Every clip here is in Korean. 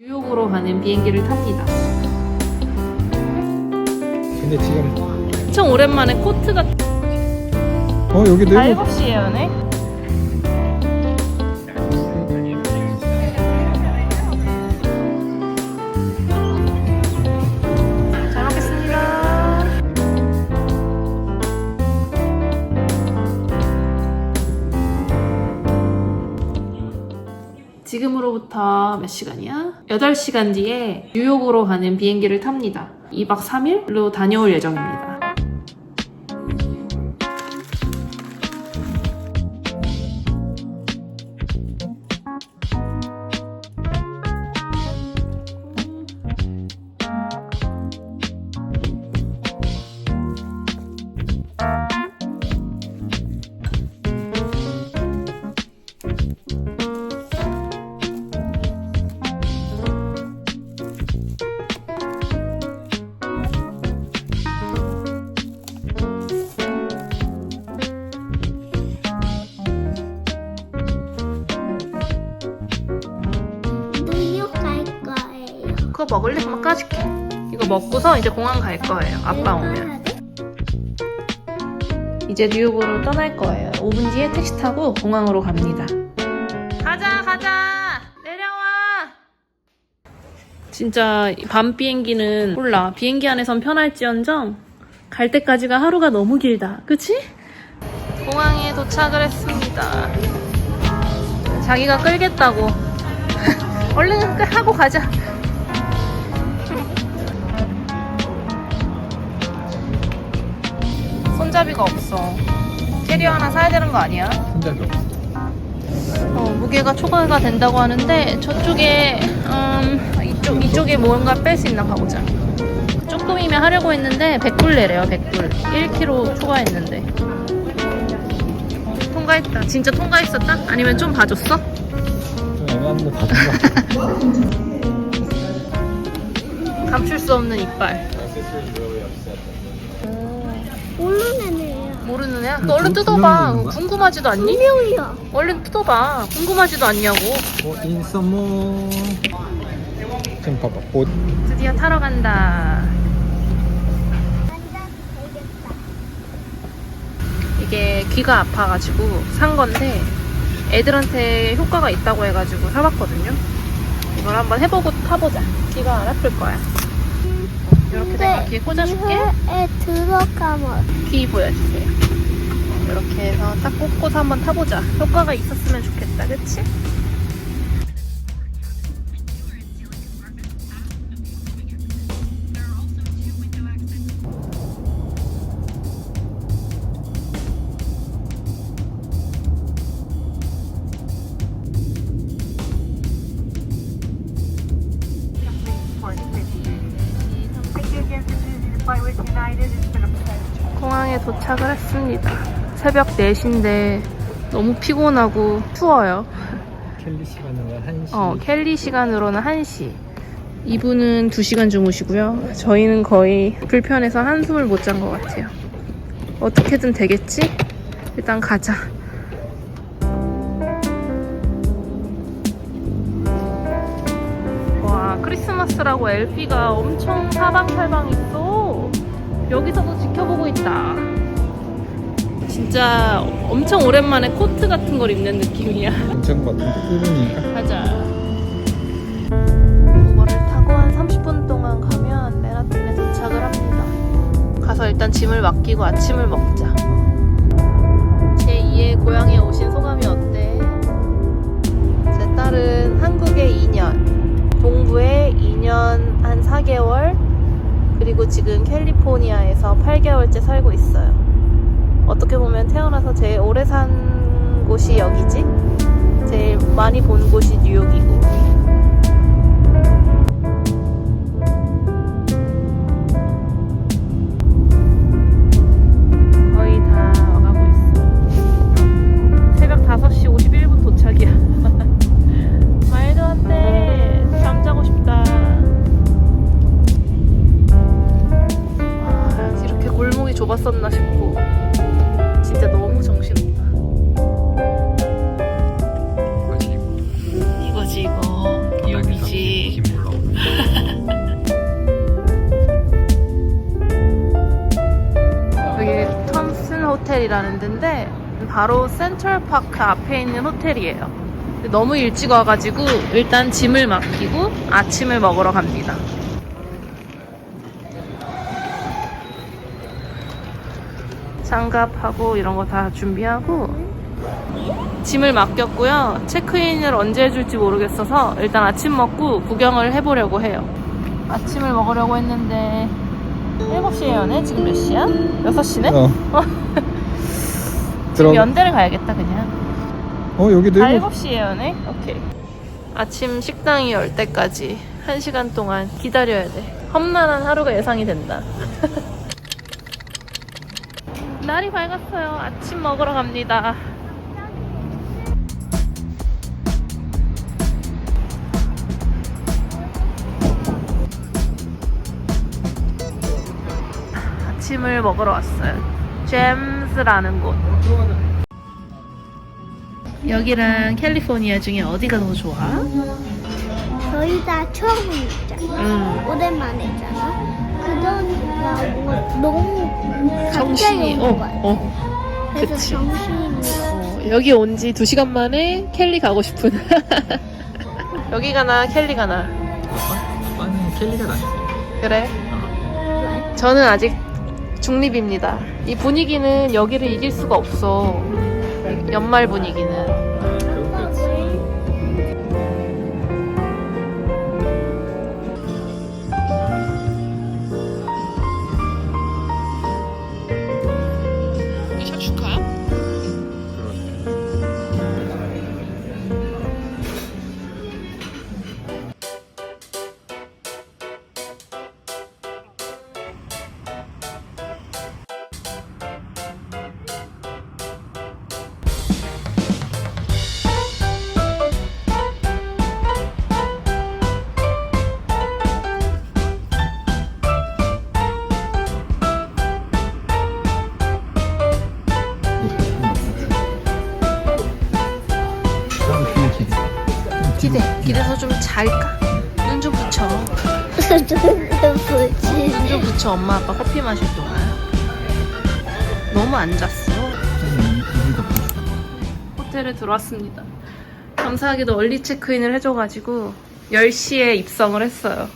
뉴욕으로 가는 비행기를 탑니다. 근데 지금 엄청 오랜만에 코트가 여기 내부 7시에 오네? 잘 먹겠습니다. 지금으로부터 몇 시간이야? 8시간 뒤에 뉴욕으로 가는 비행기를 탑니다. 2박 3일로 다녀올 예정입니다. 뉴욕 갈 거예요. 그거 먹을래? 한번 까줄게. 이거 먹고서 이제 공항 갈 거예요. 아빠 오면. 이제 뉴욕으로 떠날 거예요. 5분 뒤에 택시 타고 공항으로 갑니다. 가자, 가자! 내려와! 진짜 밤 비행기는 몰라. 비행기 안에선 편할지언정 갈 때까지가 하루가 너무 길다. 그치? 공항에 도착을 했습니다. 자기가 끌겠다고. 얼른 하고 가자. 손잡이가 없어. 캐리어 하나 사야 되는 거 아니야? 손잡이 없어. 무게가 초과가 된다고 하는데 저쪽에 이쪽에 뭔가 뺄 수 있나 가보자. 조금이면 하려고 했는데 100불 내래요. 100불. 1kg 초과했는데. 통과했다. 진짜 통과했었다? 아니면 좀 봐줬어? 좀 애매한 거 봐준 거 같아. 감출 수 없는 이빨. 모르는 애야. 모르는 애야? 너 얼른 뜯어봐. 분명히 궁금하지도 않니? 분명이야. 얼른 뜯어봐. 궁금하지도 않냐고. 인서모. 지금 봐봐. 옷. 드디어 타러 간다. 이게 귀가 아파가지고 산 건데 애들한테 효과가 있다고 해가지고 사봤거든요. 이걸 한번 해보고 타보자. 귀가 안 아플 거야. 이렇게 내가 귀에 꽂아줄게. 에 들어가면 귀 보여주세요. 이렇게 해서 딱 꽂고서 한번 타보자. 효과가 있었으면 좋겠다. 그치? 공항에 도착을 했습니다. 새벽 4시인데 너무 피곤하고 추워요. 켈리 시간으로 1시. 켈리 시간으로는 1시. 이분은 2시간 주무시고요. 저희는 거의 불편해서 한숨을 못 잔 것 같아요. 어떻게든 되겠지? 일단 가자. 와, 크리스마스라고 LP가 엄청 사방팔방 있어. 여기서도 지켜보고 있다. 진짜 엄청 오랜만에 코트 같은 걸 입는 느낌이야. 괜찮은 거 같은데? 일본이니까. 가자. 이거를 타고 한 30분 동안 가면 맨하튼에 도착을 합니다. 가서 일단 짐을 맡기고 아침을 먹자. 제2의 고향에 오신 소감이 어때? 제 딸은 한국에 2년, 동부에 2년 한 4개월, 그리고 지금 캘리포니아에서 8개월째 살고 있어요. 어떻게 보면 태어나서 제일 오래 산 곳이 여기지? 제일 많이 본 곳이 뉴욕이고. 거의 다 와가고 있어. 새벽 5시 51분 도착이야. 말도 안 돼. 잠자고 싶다. 와, 이렇게 골목이 좁았었나 싶고 진짜 너무 정신없다. 이거지 이거. 호텔이라는 데인데 바로 센트럴파크 앞에 있는 호텔이에요. 너무 일찍 와가지고 일단 짐을 맡기고 아침을 먹으러 갑니다. 장갑하고 이런 거 다 준비하고 짐을 맡겼고요. 체크인을 언제 해줄지 모르겠어서 일단 아침 먹고 구경을 해보려고 해요. 아침을 먹으려고 했는데 7시에 여네? 지금 몇 시야? 6시네? 지금 연대를 가야겠다 그냥. 여기도 7시에 여네? 오케이. 아침 식당이 열 때까지 1시간 동안 기다려야 돼. 험난한 하루가 예상이 된다. 날이 밝았어요. 아침 먹으러 갑니다. 아침을 먹으러 왔어요. 잼스라는 곳. 여기랑 캘리포니아 중에 어디가 더 좋아? 저희 다 처음 있잖아. 오랜만에잖아. 그러니까 뭐 너무 정신이 갑자기 온 거야. 그래서 그치. 정신이 여기 온 지 2시간 만에 캘리 가고 싶은. 여기 가나 캘리 가나? 아니 켈리가 낫지. 그래? 저는 아직 중립입니다. 이 분위기는 여기를 이길 수가 없어. 연말 분위기는. 축하야? 기대서 좀 잘까? 눈 좀 붙여. 눈 좀 붙여. 엄마 아빠 커피 마실 동안. 너무 안 잤어. 호텔에 들어왔습니다. 감사하게도 얼리 체크인을 해줘가지고 10시에 입성을 했어요.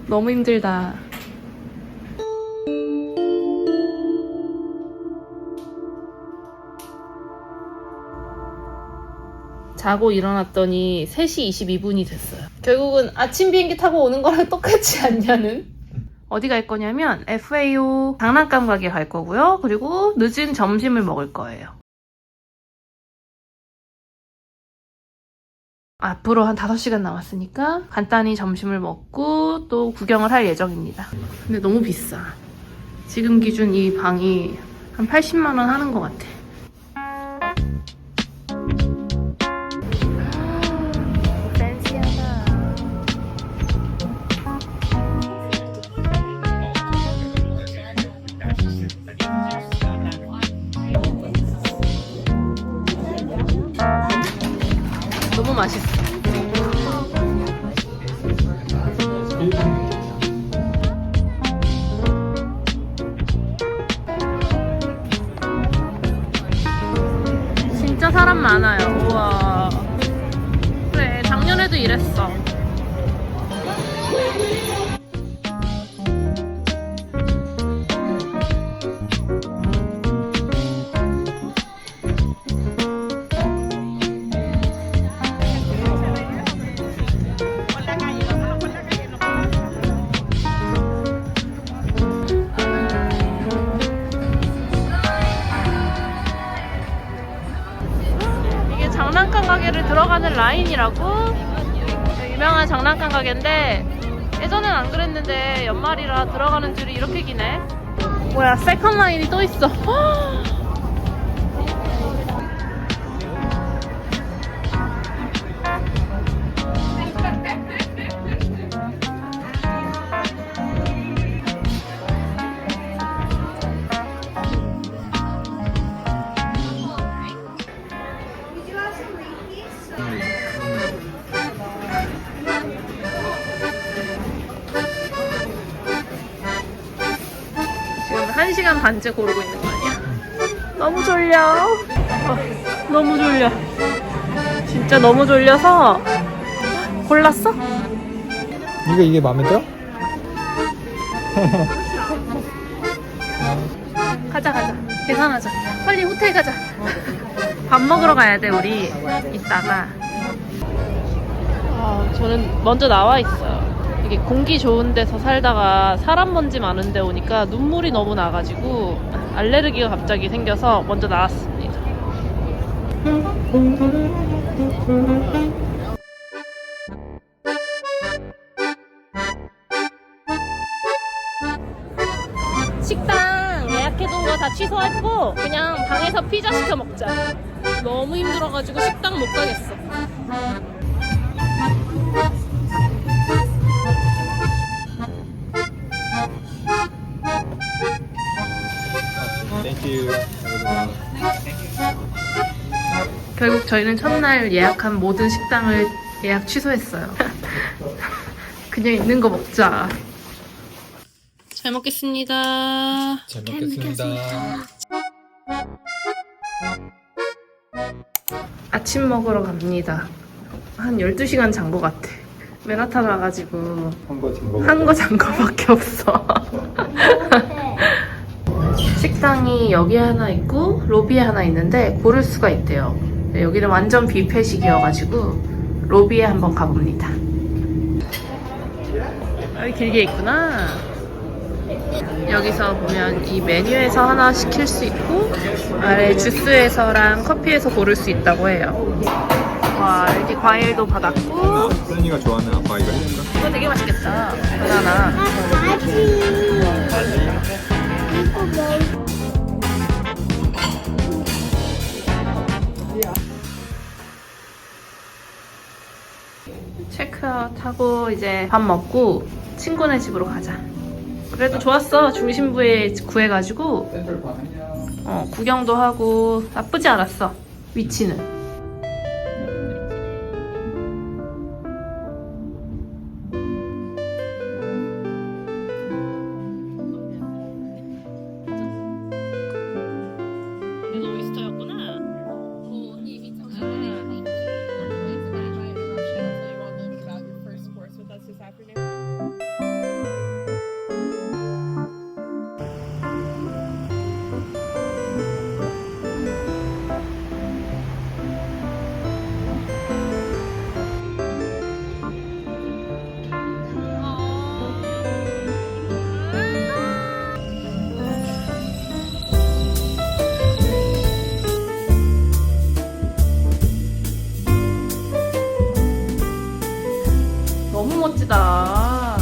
너무 힘들다. 자고 일어났더니 3시 22분이 됐어요. 결국은 아침 비행기 타고 오는 거랑 똑같지 않냐는? 어디 갈 거냐면 FAO 장난감 가게 갈 거고요. 그리고 늦은 점심을 먹을 거예요. 앞으로 한 5시간 남았으니까 간단히 점심을 먹고 또 구경을 할 예정입니다. 근데 너무 비싸. 지금 기준 이 방이 한 80만 원 하는 것 같아. 너무 맛있어. 진짜 사람 많아요. 우와. 그래, 작년에도 이랬어. 장난감 가게를 들어가는 라인이라고? 유명한 장난감 가게인데 예전엔 안 그랬는데 연말이라 들어가는 줄이 이렇게 기네. 뭐야, 세컨 라인이 또 있어. 지금 1시간 반째 고르고 있는 거 아니야? 너무 졸려. 너무 졸려. 진짜 너무 졸려서 골랐어? 이게 마음에 들어? 가자. 계산하자. 빨리 호텔 가자. 밥 먹으러 가야 돼 우리. 이따가. 저는 먼저 나와 있어요. 이게 공기 좋은 데서 살다가 사람 먼지 많은 데 오니까 눈물이 너무 나가지고 알레르기가 갑자기 생겨서 먼저 나왔습니다. 식당 예약해둔 거 다 취소했고 그냥 방에서 피자 시켜 먹자. 너무 힘들어가지고 식당 못 가겠어. 땡큐. 결국 저희는 첫날 예약한 모든 식당을 예약 취소했어요. 그냥 있는 거 먹자. 잘 먹겠습니다. 잘 먹겠습니다. 아침 먹으러 갑니다. 한 12시간 잔 거 같아. 맨하탄 와가지고 한 거 잔 거밖에 없어. 식당이 여기 하나 있고 로비에 하나 있는데 고를 수가 있대요. 여기는 완전 뷔페식이어가지고 로비에 한번 가봅니다. 여기 길게 있구나. 여기서 보면 이 메뉴에서 하나 시킬 수 있고 아래 주스에서랑 커피에서 고를 수 있다고 해요. 와, 이렇게 과일도 받았고. 셀리가 좋아하는 아빠 이거 해줄까? 이거 되게 맛있겠다. 바나나. 이거 뭐? 체크아웃하고 이제 밥 먹고 친구네 집으로 가자. 그래도 좋았어. 중심부에 구해가지고 구경도 하고 나쁘지 않았어. 위치는. 이거 오이스터였구나. 너무 멋지다.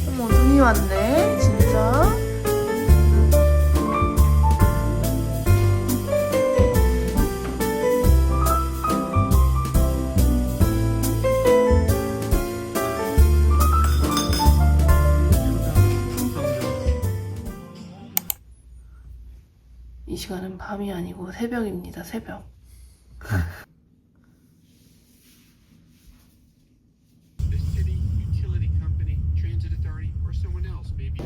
어머, 눈이 왔네, 진짜. 이 시간은 밤이 아니고 새벽입니다. 새벽. The city, utility company, transit authority, or someone else may be.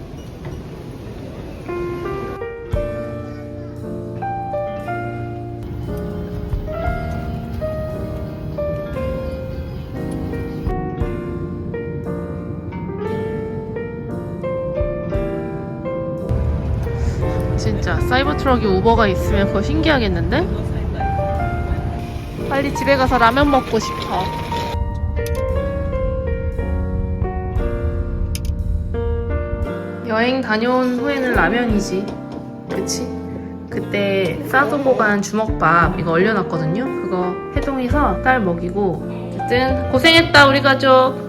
진짜 사이버 트럭이 우버가 있으면 그거 신기하겠는데? 빨리 집에 가서 라면 먹고 싶어. 여행 다녀온 후에는 라면이지. 그치? 그때 싸두고 간 주먹밥 이거 얼려놨거든요. 그거 해동해서 딸 먹이고. 어쨌든 고생했다 우리 가족.